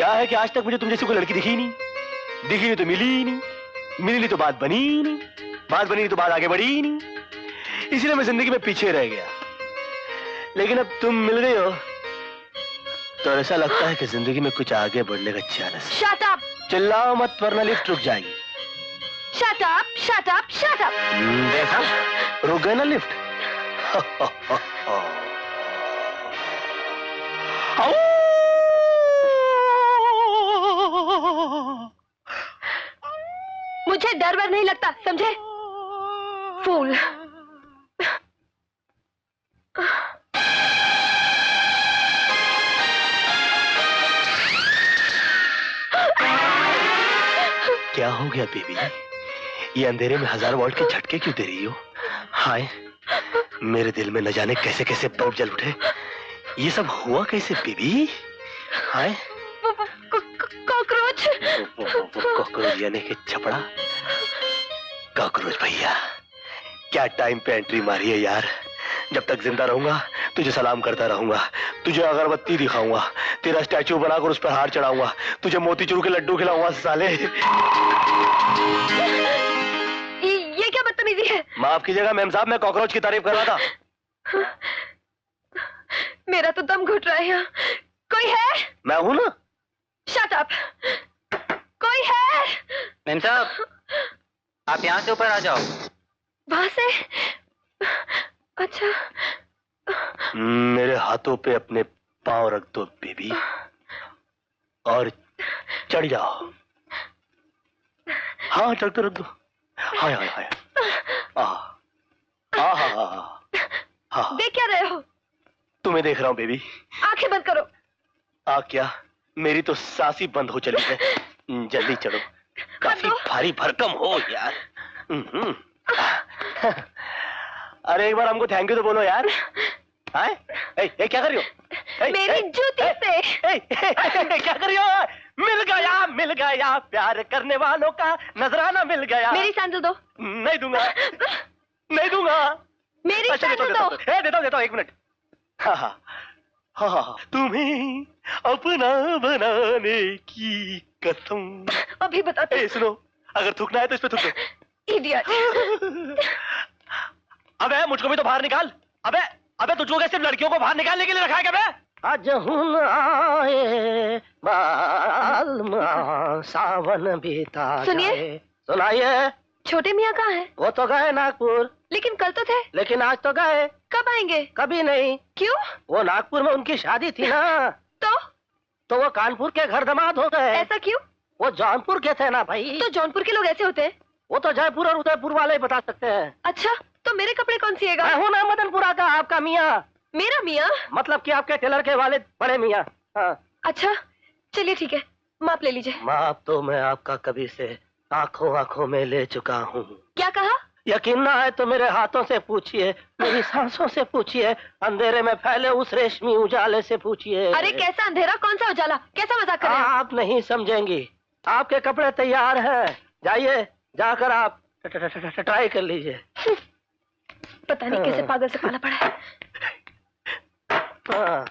क्या है कि आज तक मुझे तुम जैसी कोई लड़की दिखी ही नहीं, दिखी नहीं तो मिली ही नहीं, मिली नहीं तो बात बनी ही नहीं, बात बनी नहीं तो बात आगे बढ़ी ही नहीं, इसलिए मैं जिंदगी में पीछे रह गया। लेकिन अब तुम मिल गई हो तो ऐसा लगता है कि जिंदगी में कुछ आगे बढ़ने का चांस। Shut up! चिल्लाओ मत वरना लिफ्ट रुक जाएगी। Shut up, shut up, shut up! देखा, रुक गए ना लिफ्ट। मुझे डर वर नहीं लगता, समझे? फूल। क्या हो गया बेबी? ये अंधेरे में 1000 वोल्ट के झटके क्यों दे रही हो? हाय, मेरे दिल में न जाने कैसे कैसे बल्ब जल उठे। ये सब हुआ कैसे बेबी? हाय, कॉकरोच। कॉकरोच यानी कि छपड़ा? कॉकरोच भैया, क्या टाइम पे एंट्री मारी है यार। जब तक जिंदा रहूंगा तुझे सलाम करता रहूंगा, तुझे अगरबत्ती दिखाऊंगा, तेरा स्टैचू बनाकर उस पर हार चढ़ाऊंगा, तुझे मोतीचूर के लड्डू खिलाऊंगा साले। ये क्या बदतमीजी है? माफ कीजिएगा मैम साहब, मैं कॉकरोच की तारीफ कर रहा था। मेरा तो दम घुट रहा है यहाँ। कोई है? मैं हूं ना। Shut up! कोई है? मैम साहब, आप यहाँ से ऊपर आ जाओ। वहां से? अच्छा। मेरे हाथों पे अपने पांव रख दो बेबी और चढ़ जाओ। हाँ रख दो। हाय हाय हाय। हाँ। देख क्या रहे हो? तुम्हें देख रहा हूँ बेबी। आंखें बंद करो। क्या? मेरी तो सांस ही बंद हो चली है। जल्दी चढ़ो, काफी भारी भरकम हो यार। अरे एक बार हमको थैंक यू तो बोलो यार। क्या कर रही हो? मेरी जूती से। क्या कर रही हो? मिल गया प्यार करने वालों का नजराना मिल गया। मेरी सैंडल दो। नहीं दूंगा। मेरी सैंडल दो। देता हूँ 1 मिनट। हाँ, तुम्हें अपना बनाने की कसम। अभी बताते। सुनो, अगर थूकना है तो इस पे थूक दो। इडियट। अबे मुझको भी तो बाहर निकाल। अबे तुझको क्या सिर्फ लड़कियों को बाहर निकालने के लिए रखा है क्या बे? आज हुन आए बाल सावन बीता। सुनाइए। छोटे मियाँ कहाँ है? वो तो गए नागपुर। लेकिन कल तो थे। लेकिन आज तो गए। कब आएंगे? कभी नहीं। क्यों? वो नागपुर में उनकी शादी थी ना। तो वो कानपुर के घर दामाद हो गए। ऐसा क्यों? वो जौनपुर के थे ना भाई। तो जौनपुर के लोग ऐसे होते हैं? वो तो जयपुर और उदयपुर वाले ही बता सकते हैं। अच्छा, तो मेरे कपड़े कौन सिएगा? मैं हूँ ना मदनपुरा का आपका मियाँ। मेरा मियाँ? मतलब कि आपके टेलर के वाले बड़े मियाँ। हाँ। अच्छा चलिए ठीक है, माप ले लीजिए। माप तो मैं आपका कभी से आंखों में ले चुका हूँ। क्या कहा? यकीन ना है तो मेरे हाथों से पूछिए, मेरी सांसों से पूछिए, अंधेरे में फैले उस रेशमी उजाले से पूछिए। अरे कैसा अंधेरा, कौन सा उजाला, कैसा मजाक कर रहे हैं? आप नहीं समझेंगी। आपके कपड़े तैयार हैं, जाइए, जाकर आप ट्राई कर लीजिए। पता नहीं कैसे पागल से पाला पड़ा है।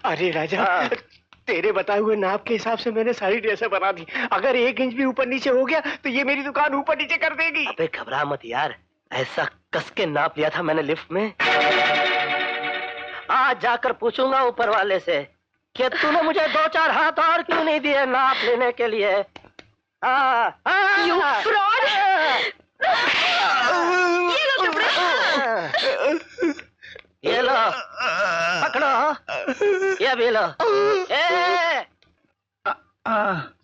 अरे राजा, तेरे बताए हुए नाप के हिसाब से मैंने सारी ड्रेसें बना दी। अगर 1 इंच भी ऊपर नीचे हो गया तो ये मेरी दुकान ऊपर नीचे कर देगी। अबे घबरा मत यार, ऐसा कस के नाप लिया था मैंने लिफ्ट में। आज जाकर पूछूंगा ऊपर वाले से कि तूने मुझे 2-4 हाथ और क्यों नहीं दिए नाप लेने के लिए। You fraud! ये लो कपड़े। ये लो, पकड़ो, ये भी लो।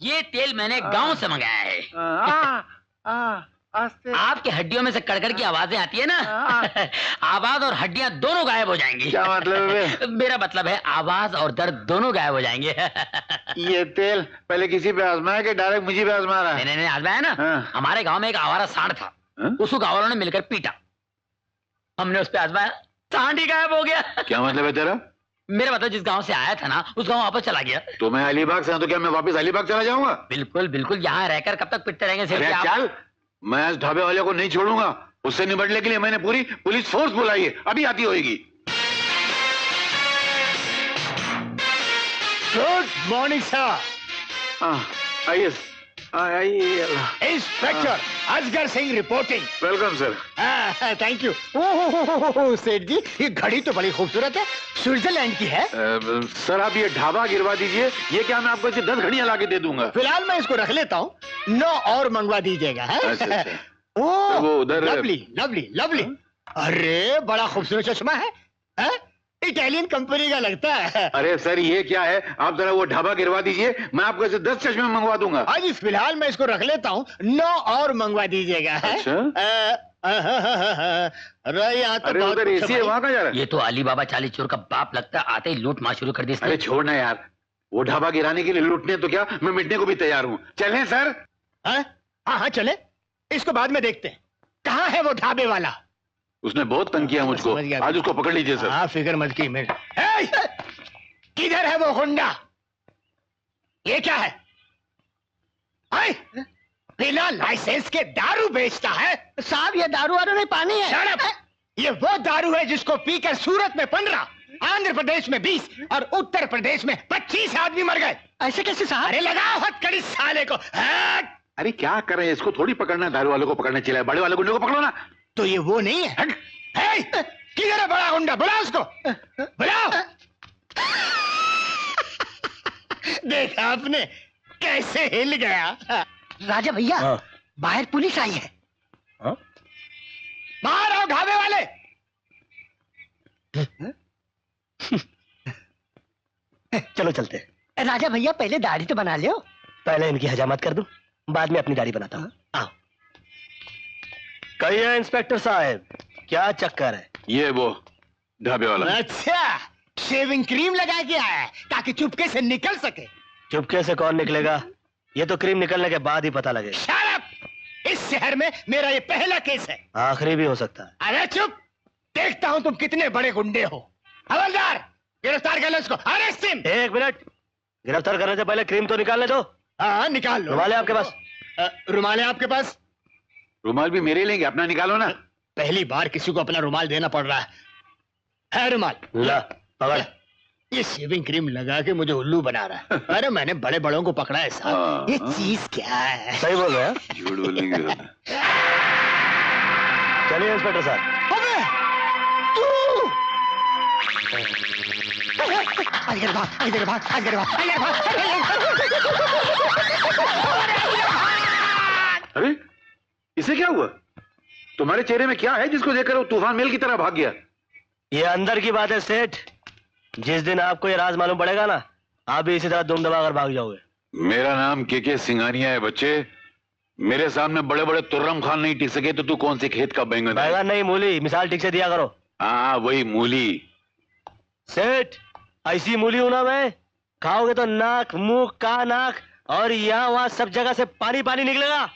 ये तेल मैंने गांव से मंगाया है। आपकी हड्डियों में से कड़कड़ की आवाजें आती है ना, आवाज और हड्डियां दोनों गायब हो जाएंगी। क्या मतलब है? मेरा मतलब है आवाज और दर्द दोनों गायब हो जाएंगे। ये तेल पहले किसी पे आजमाया कि डायरेक्ट मुझे पे आजमा रहा है? नहीं आजमाया ना। हमारे गांव में एक आवारा सांड था, उसको गांव वालों ने मिलकर पीटा, हमने उस पे आजमाया, सांड ही गायब हो गया। क्या मतलब है तेरा? मेरा मतलब जिस गांव से आया था ना उस गांव वापस चला गया। तो मैं अलीबाग से, तो क्या मैं वापस अलीबाग चला जाऊंगा? बिल्कुल, यहाँ रहकर कब तक पिटते रहेंगे? चल, मैं इस ढाबे वाले को नहीं छोड़ूंगा। उससे निपटने के लिए मैंने पूरी पुलिस फोर्स बुलाई है, अभी आती होगी। Good morning sir. आइए आइए। Inspector Asgar Singh reporting. Welcome sir. Thank you. Oh सेठ जी, ये घड़ी तो बड़ी खूबसूरत है, स्विट्जरलैंड की है। सर आप ये ढाबा गिरवा दीजिए, ये क्या मैं आपको 10 घड़ियां ला के दे दूंगा। फिलहाल मैं इसको रख लेता हूँ, 9 और मंगवा दीजिएगा। अच्छा। ओह वो उधर लवली लवली लवली। अरे बड़ा खूबसूरत चश्मा है, इटालियन कंपनी का लगता है। अरे सर ये क्या है, आप जरा वो ढाबा गिरवा दीजिए, मैं आपको ऐसे 10 चश्मे मंगवा दूंगा। हाँ जी, फिलहाल मैं इसको रख लेता हूँ, 9 और मंगवा दीजिएगा। अच्छा। अरे यहाँ तो अरे बहुत उधर कुछ एसी है है, भाई। वहाँ का जा रहा है? ये तो अली बाबा चालीस चोर का बाप लगता है, आते ही लूट मार शुरू कर दी इसने। अरे छोड़ना यार, वो ढाबा गिराने के लिए लूटने तो क्या, मैं मिटने को भी तैयार हूँ। चलें सर? हाँ हाँ चले, इसको बाद में देखते हैं। कहाँ है वो ढाबे वाला? उसने बहुत तंग किया मुझको, समझ गया। आज उसको पकड़ लीजिए सर। हाँ फिक्र मत की मेरे। किधर है वो गुंडा? ये क्या है? बिना लाइसेंस के दारू बेचता है। साहब ये दारू वारू नहीं, पानी है। Shut up! ये वो दारू है जिसको पीकर सूरत में 15, आंध्र प्रदेश में 20 और उत्तर प्रदेश में 25 आदमी मर गए। ऐसे कैसे साहब? अरे लगाओ हथकड़ी साले को। हट! अरे क्या कर रहे हैं, इसको थोड़ी पकड़ना है, दारू वालों को पकड़ने चला है, बड़े वाले गुंडे को पकड़ो ना। तो ये वो नहीं है? हट! किधर है बड़ा गुंडा? बुलाओ उसको, बुलाओ। देखा आपने कैसे हिल गया। राजा भैया, बाहर पुलिस आई है। बाहर आओ ढाबे वाले। चलो चलते हैं। राजा भैया पहले दाढ़ी तो बना लो। पहले इनकी हजामत कर दूं, बाद में अपनी दाढ़ी बनाता हूँ। आओ। कहिए इंस्पेक्टर साहब, क्या चक्कर है? ये वो ढाबे वाला। अच्छा, शेविंग क्रीम लगा के आया है ताकि चुपके से निकल सके। चुपके से कौन निकलेगा? ये तो क्रीम निकलने के बाद ही पता लगेगा। Shut up! इस शहर में मेरा ये पहला केस है। आखिरी भी हो सकता है। अरे चुप! देखता हूँ तुम कितने बड़े गुंडे हो। हवलदार, गिरफ्तार कर लो इसको। Arrest him. एक मिनट, गिरफ्तार करने से पहले क्रीम तो निकालने दो। हाँ निकाल लो। रुमाल है आपके पास? रुमाल है आपके पास? रुमाल भी मेरे लेंगे, अपना निकालो ना। पहली बार किसी को अपना रुमाल देना पड़ रहा है रुमाल। ला, पकड़। ये शेविंग क्रीम लगा के मुझे उल्लू बना रहा है। अरे मैंने बड़े बड़ों को पकड़ा है साहब, ये चीज क्या है? सही बोल रहे हैं। झूठ बोलेंगे। चलिए इंस्पेक्टर साहब। अबे तू! इधर भाग, इधर भाग, इधर भाग, इधर भाग। अरे इसे क्या हुआ? तुम्हारे चेहरे में क्या है जिसको देखकर वो तूफान मेल की तरह भाग गया? ये अंदर की बात है सेठ। जिस दिन आपको ये राज मालूम पड़ेगा ना, आप भी इसी तरह दुम दबाकर भाग जाओगे। मेरा नाम के सिंघानिया है बच्चे। मेरे सामने बड़े बड़े तुर्रम खान नहीं टिक सके तो तू कौन से खेत का बैंगन है? बैंगन नहीं, मूली। मिसाल ठीक से दिया करो। हाँ वही मूली। सेठ, ऐसी मूली हूं ना मैं, खाओगे तो नाक, मुंह, कान, आंख और यहाँ वहां सब जगह से पानी पानी निकलेगा।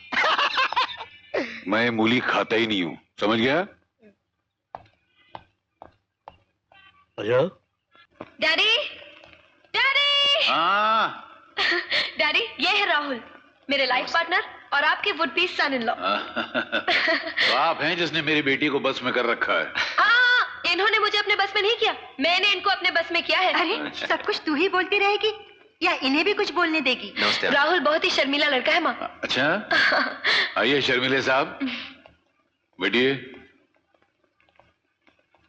मैं मूली खाता ही नहीं हूँ, समझ गया? डैडी, डैडी, हाँ। डैडी, ये है राहुल, मेरे लाइफ पार्टनर और आपके would be son in law. तो आप हैं जिसने मेरी बेटी को बस में कर रखा है। हाँ, इन्होंने मुझे अपने बस में नहीं किया, मैंने इनको अपने बस में किया है। अरे सब कुछ तू ही बोलती रहेगी या इन्हें भी कुछ बोलने देगी? राहुल बहुत ही शर्मीला लड़का है माँ। अच्छा, आइए शर्मिले साहब, बैठिए।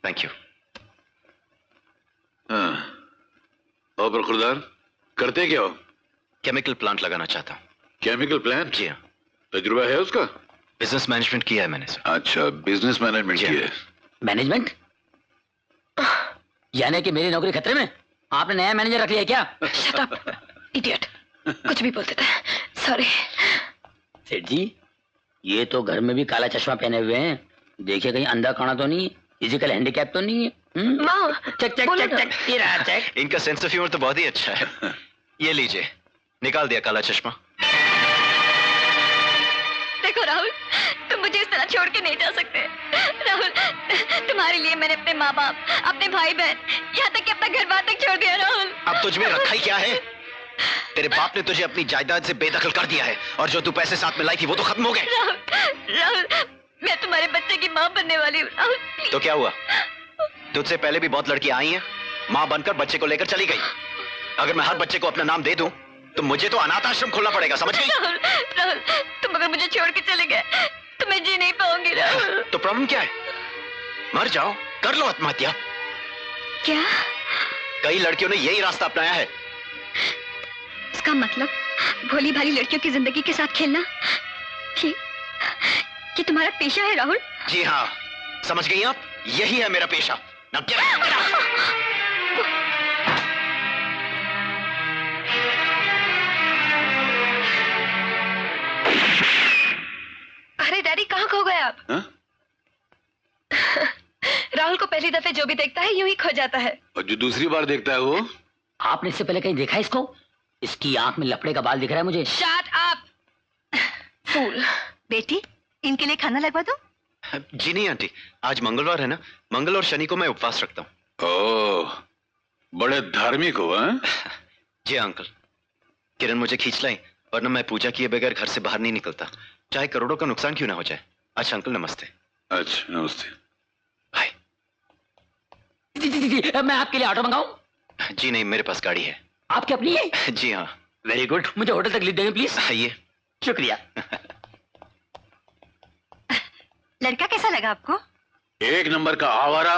Thank you. हाँ, और बरखुरदार करते क्या हो? केमिकल प्लांट लगाना चाहता हूँ। Chemical plant? जी हाँ। तजुर्बा है उसका? बिजनेस मैनेजमेंट किया है मैंने सर। अच्छा, बिजनेस मैनेजमेंट जी। किया है। मैनेजमेंट? यानी कि मेरी नौकरी खतरे में? आपने नया मैनेजर रख लिया क्या? Shut up, idiot. कुछ भी बोल देता है। सॉरी। सेठ जी, ये तो घर में भी काला चश्मा पहने हुए हैं, देखिए कहीं अंधा काना तो नहीं, फिजिकल हैंडीकैप तो नहीं है? माँ, चेक चेक बोलो चेक ना। चेक, ये रहा चेक। इनका सेंस ऑफ ह्यूमर तो बहुत ही अच्छा है। ये लीजिए, निकाल दिया काला चश्मा। देखो राहुल, तुम मुझे इस तरह छोड़ के नहीं जा सकते। राहुल, तुम्हारे लिए मैंने अपने माँ बाप, अपने भाई बहन, यहाँ तक कि अपना घर बार तक छोड़ दिया। राहुल, अब तुझ में रखा ही क्या है? तेरे बाप ने तुझे अपनी जायदाद से बेदखल कर दिया है और जो तू पैसे साथ में लाई थी वो तो खत्म हो गए। राहुल, राहुल, मैं तुम्हारे बच्चे की माँ बनने वाली हूँ। राहुल, तो क्या हुआ? तुझसे पहले भी बहुत लड़कियां आई हैं, माँ बनकर बच्चे को लेकर चली गई। अगर मैं हर बच्चे को अपना नाम दे दूं तो मुझे तो अनाथ आश्रम खोलना पड़ेगा, समझ गई? राहुल, राहुल, तुम अगर मुझे छोड़ के चले गए तो मैं जी नहीं पाऊंगी राहुल। तो प्रॉब्लम क्या है? मर जाओ, कर लो आत्महत्या। क्या? कई लड़कियों ने यही रास्ता अपनाया है। इसका मतलब भोली भाली लड़कियों की जिंदगी के साथ खेलना ये तुम्हारा पेशा है राहुल? जी हाँ, समझ गई आप? यही है मेरा पेशा। Now get out! अरे डैडी, कहाँ खो गए आप? राहुल को पहली दफे जो भी देखता है यूं ही खो जाता है। और जो दूसरी बार देखता है वो? आपने इससे पहले कहीं देखा है इसको? इसकी आंख में लपड़े का बाल दिख रहा है मुझे। Shut up! फूल। बेटी, इनके लिए खाना लगवा दो? जी नहीं आंटी, आज मंगलवार है ना, मंगल और शनि को मैं उपवास रखता हूँ। ओह, बड़े धार्मिक हो हैं? जी अंकल। किरण मुझे खींच लाई, वरना मैं पूजा किए बगैर घर से बाहर नहीं निकलता, चाहे करोड़ों का नुकसान क्यों ना हो जाए। अच्छा अंकल, नमस्ते। अच्छा, नमस्ते। भाई। जी, मैं आपके लिए ऑटो मंगाऊं? जी नहीं, मेरे पास गाड़ी है। आपकी अपनी है? जी हाँ। वेरी गुड, मुझे होटल तक ले देंगे प्लीज। आइए। शुक्रिया। लड़का कैसा लगा आपको? एक नंबर का आवारा,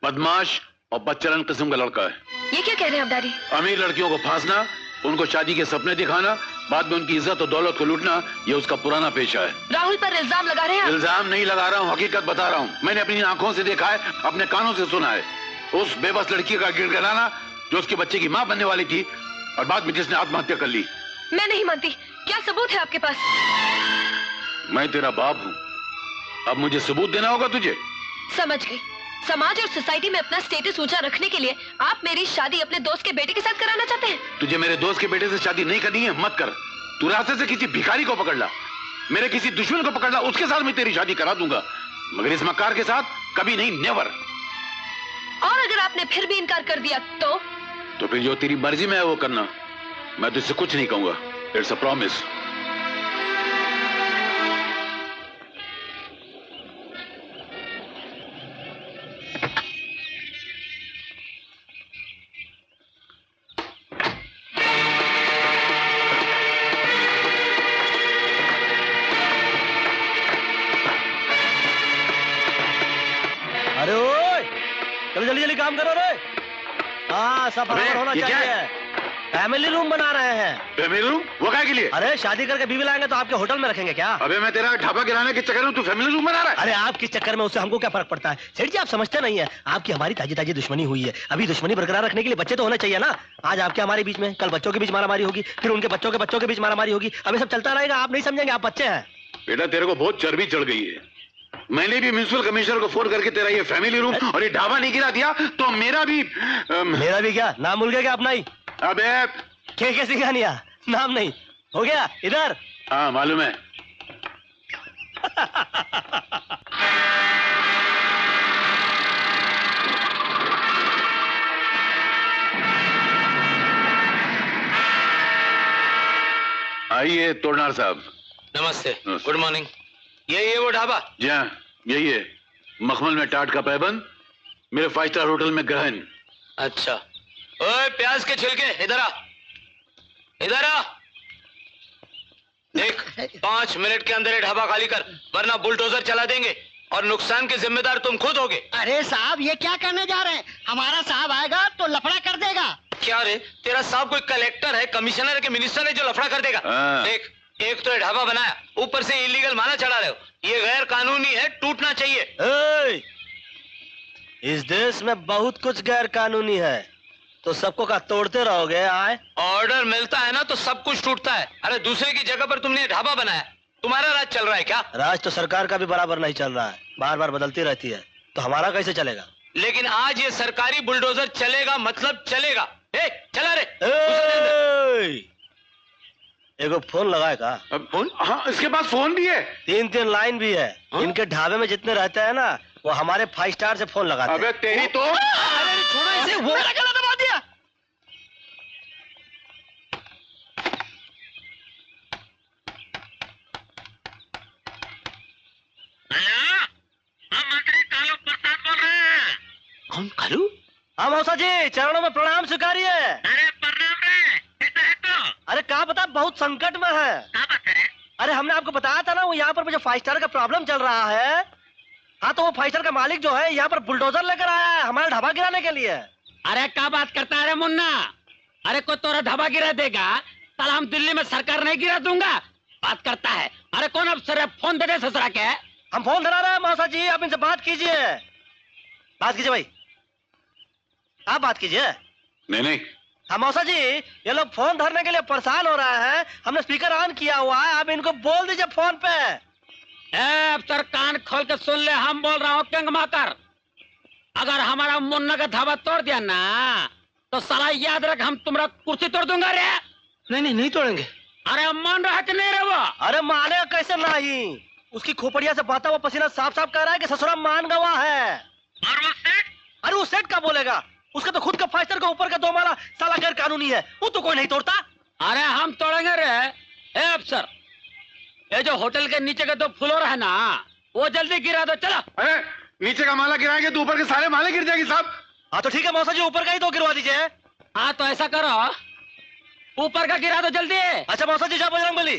बदमाश और बदचलन किस्म का लड़का है। ये क्या कह रहे हैं आप डैडी? अमीर लड़कियों को फांसना, उनको शादी के सपने दिखाना, बाद में उनकी इज्जत और दौलत को लूटना, ये उसका पुराना पेशा है। राहुल पर इल्जाम लगा रहे हैं आप? इल्जाम नहीं लगा रहा हूँ, हकीकत बता रहा हूँ। मैंने अपनी आंखों से देखा है, अपने कानों से सुना है। उस बेबस लड़की का गिड़गिड़ाना जो उसके बच्चे की माँ बनने वाली थी और बाद में जिसने आत्महत्या कर ली। मैं नहीं मानती। क्या सबूत है आपके पास? मैं तेरा बाप हूँ, अब मुझे सबूत देना होगा तुझे। समझ गई। समाज और सोसाइटी में अपना स्टेटस ऊंचा रखने के लिए आप मेरी शादी अपने दोस्त के बेटे के साथ कराना चाहते हैं? तुझे मेरे दोस्त के बेटे से शादी नहीं करनी है, मत कर। तू रास्ते से किसी भिखारी को पकड़ ला, मेरे किसी दुश्मन को पकड़ ला, उसके साथ मैं तेरी शादी करा दूंगा, मगर इस मक्कार के साथ कभी नहीं, नेवर। और अगर आपने फिर भी इनकार कर दिया तो फिर जो तेरी मर्जी में है वो करना, मैं तुझसे कुछ नहीं कहूंगा। It's a promise. अरे ओए, चलो जल्दी जल्दी काम करो रे। हाँ, सब बराबर होना ये क्या चाहिए। फैमिली रूम बना रहे हैं। Family room? वो क्या के लिए? अरे शादी करके बीवी लाएंगे तो आपके होटल में रखेंगे क्या? अबे मैं तेरा ढाबा गिराने के चक्कर में तू फैमिली रूम बना रहा है? अरे आप किस चक्कर में, उससे हमको क्या फर्क पड़ता है? सेठ जी आप समझते नहीं है, आपकी हमारी ताजी ताजी दुश्मनी हुई है। अभी दुश्मनी बरकरार रखने के लिए बच्चे तो होने चाहिए ना। आज आपके हमारे बीच में, कल बच्चों के बीच मारामारी होगी, फिर उनके बच्चों के बीच मारामारी होगी। अब ये सब चलता रहेगा, आप नहीं समझेंगे, आप बच्चे हैं। बेटा तेरे को बहुत चर्बी चढ़ गई है। मैंने भी म्युनिसिपल कमिश्नर को फोन करके तेरा ये फैमिली रूम और ये ढाबा नहीं गिरा दिया तो मेरा भी क्या नाम भूल गया क्या अपना ही? अबे के सिंघानिया नाम नहीं हो गया इधर। हाँ मालूम है। आइए तोड़नार साहब। नमस्ते। Good morning. यही है वो ढाबा? जी हाँ, यही है। मखमल में टाट का पैबंद, मेरे 5 स्टार होटल में ग्रहण। अच्छा। ओए प्याज के छिलके, इधर आ, इधर आ। देख, 5 मिनट के अंदर ये ढाबा खाली कर, वरना बुलडोजर चला देंगे और नुकसान के जिम्मेदार तुम खुद होगे। अरे साहब, ये क्या करने जा रहे हैं? हमारा साहब आएगा तो लफड़ा कर देगा। क्या रे, तेरा साहब कोई कलेक्टर है, कमिश्नर है कि मिनिस्टर है जो लफड़ा कर देगा? देख, एक तो ये ढाबा बनाया, ऊपर से इलीगल माना चढ़ा रहे हो, ये गैर कानूनी है, टूटना चाहिए। इस देश में बहुत कुछ गैर कानूनी है, तो सबको का तोड़ते रहोगे? आए ऑर्डर मिलता है ना तो सब कुछ टूटता है। अरे दूसरे की जगह पर तुमने ढाबा बनाया, तुम्हारा राज चल रहा है क्या? राज तो सरकार का भी बराबर नहीं चल रहा है, बार बार बदलती रहती है, तो हमारा कैसे चलेगा? लेकिन आज ये सरकारी बुलडोजर चलेगा, मतलब चलेगा। चला रे। एगो फोन लगाए का? फोन? हाँ, इसके पास फोन भी है, 3 लाइन भी है। इनके ढाबे में जितने रहते हैं ना, वो हमारे 5 स्टार से फोन लगाते हैं। अबे तेरी तो। अरे छोड़ो इसे, वो मेरा गला दबा दिया। हम मंत्री कालू प्रसाद बोल रहे हैं। कौन कालू? हाँ मौसा जी, चरणों में प्रणाम स्वीकारिए। अरे प्रणाम रे, कैसा है तो? अरे कहाँ बता, बहुत संकट में है। अरे हमने आपको बताया था ना, वो यहाँ पर मुझे 5 स्टार का प्रॉब्लम चल रहा है। हाँ तो वो 5 स्टार का मालिक जो है यहाँ पर बुलडोजर लेकर आया है हमारा ढाबा गिराने के लिए। अरे क्या बात करता है रे मुन्ना? अरे कोई तोरा ढाबा गिरा देगा? साला हम दिल्ली में सरकार नहीं गिरा दूंगा। बात करता है। अरे कौन अफसर है? फोन दे दे ससुरा के। हम फोन धरा रहे हैं मौसा जी, आप इनसे बात कीजिए। बात कीजिए भाई, आप बात कीजिए। नहीं हाँ मौसा जी, ये लोग फोन धरने के लिए परेशान हो रहे हैं। हमने स्पीकर ऑन किया हुआ है, आप इनको बोल दीजिए फोन पे। अफसर कान खोल के सुन ले, हम बोल रहा हूँ किंग माकर। अगर हमारा मुन्ना का ढाबा तोड़ दिया ना तो साला याद रख, हम तुम्हारा कुर्सी तोड़ दूंगा रे। नहीं तोड़ेंगे। अरे मान रहा कि नहीं रे वो? अरे मानेगा कैसे नहीं, उसकी खोपड़िया से बहता हुआ पसीना साफ साफ कह रहा है कि ससुरा मान गवा है। और वो सेठ? अरे वो सेठ का बोलेगा, उसका तो खुद का 5 स्टार का ऊपर का 2 माला साला गैर कानूनी है, वो तो कोई नहीं तोड़ता। अरे हम तोड़ेंगे रे। ए अफसर, ये जो होटल के नीचे के 2 फ्लोर है ना, वो जल्दी गिरा दो। चलो। अरे नीचे का माला गिराएंगे तो ऊपर के सारे माले गिर जाएंगे साहब। हाँ तो ठीक है मौसा जी, ऊपर का ही 2 गिरवा दीजिए। हाँ तो ऐसा करो, ऊपर का गिरा दो जल्दी। अच्छा मौसा जी, जा बजरंगबली।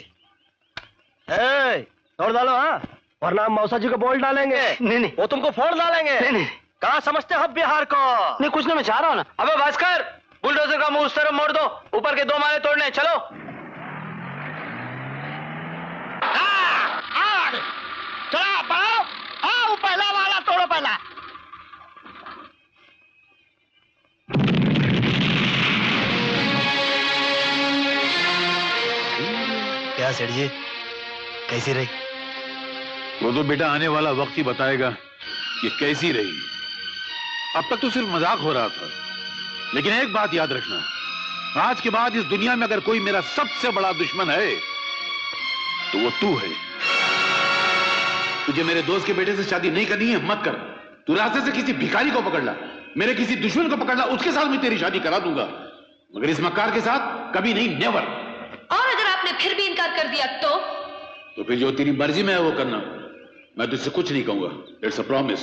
तोड़ डालो, हाँ, वरना हम मौसा जी को बोल डालेंगे। नहीं वो तुमको फोड़ डालेंगे। नहीं कहाँ समझते हो बिहार को? नहीं कुछ नहीं, मैं चाह रहा हूँ ना। अबे भास्कर, बुलडोजर का मुंह उस तरफ मोड़ दो, ऊपर के 2 माले तोड़ने। चलो। चला पाओ, आओ पहला वाला तोड़ो पहला। क्या सेठ जी, कैसी रही? वो तो बेटा आने वाला वक्त ही बताएगा कि कैसी रही। अब तक तो सिर्फ मजाक हो रहा था, लेकिन एक बात याद रखना, आज के बाद इस दुनिया में अगर कोई मेरा सबसे बड़ा दुश्मन है तो वो तू है। तुझे मेरे दोस्त के बेटे से शादी नहीं करनी है, मत कर। तू रास्ते से किसी भिखारी को पकड़ ला, मेरे किसी दुश्मन को पकड़ ला, उसके साथ मैं तेरी शादी करा दूंगा, मगर इस मक्कार के साथ कभी नहीं, नेवर। और अगर आपने फिर भी इनकार कर दिया तो फिर जो तेरी मर्जी में है वो करना, मैं तुझसे कुछ नहीं कहूंगा। It's a promise.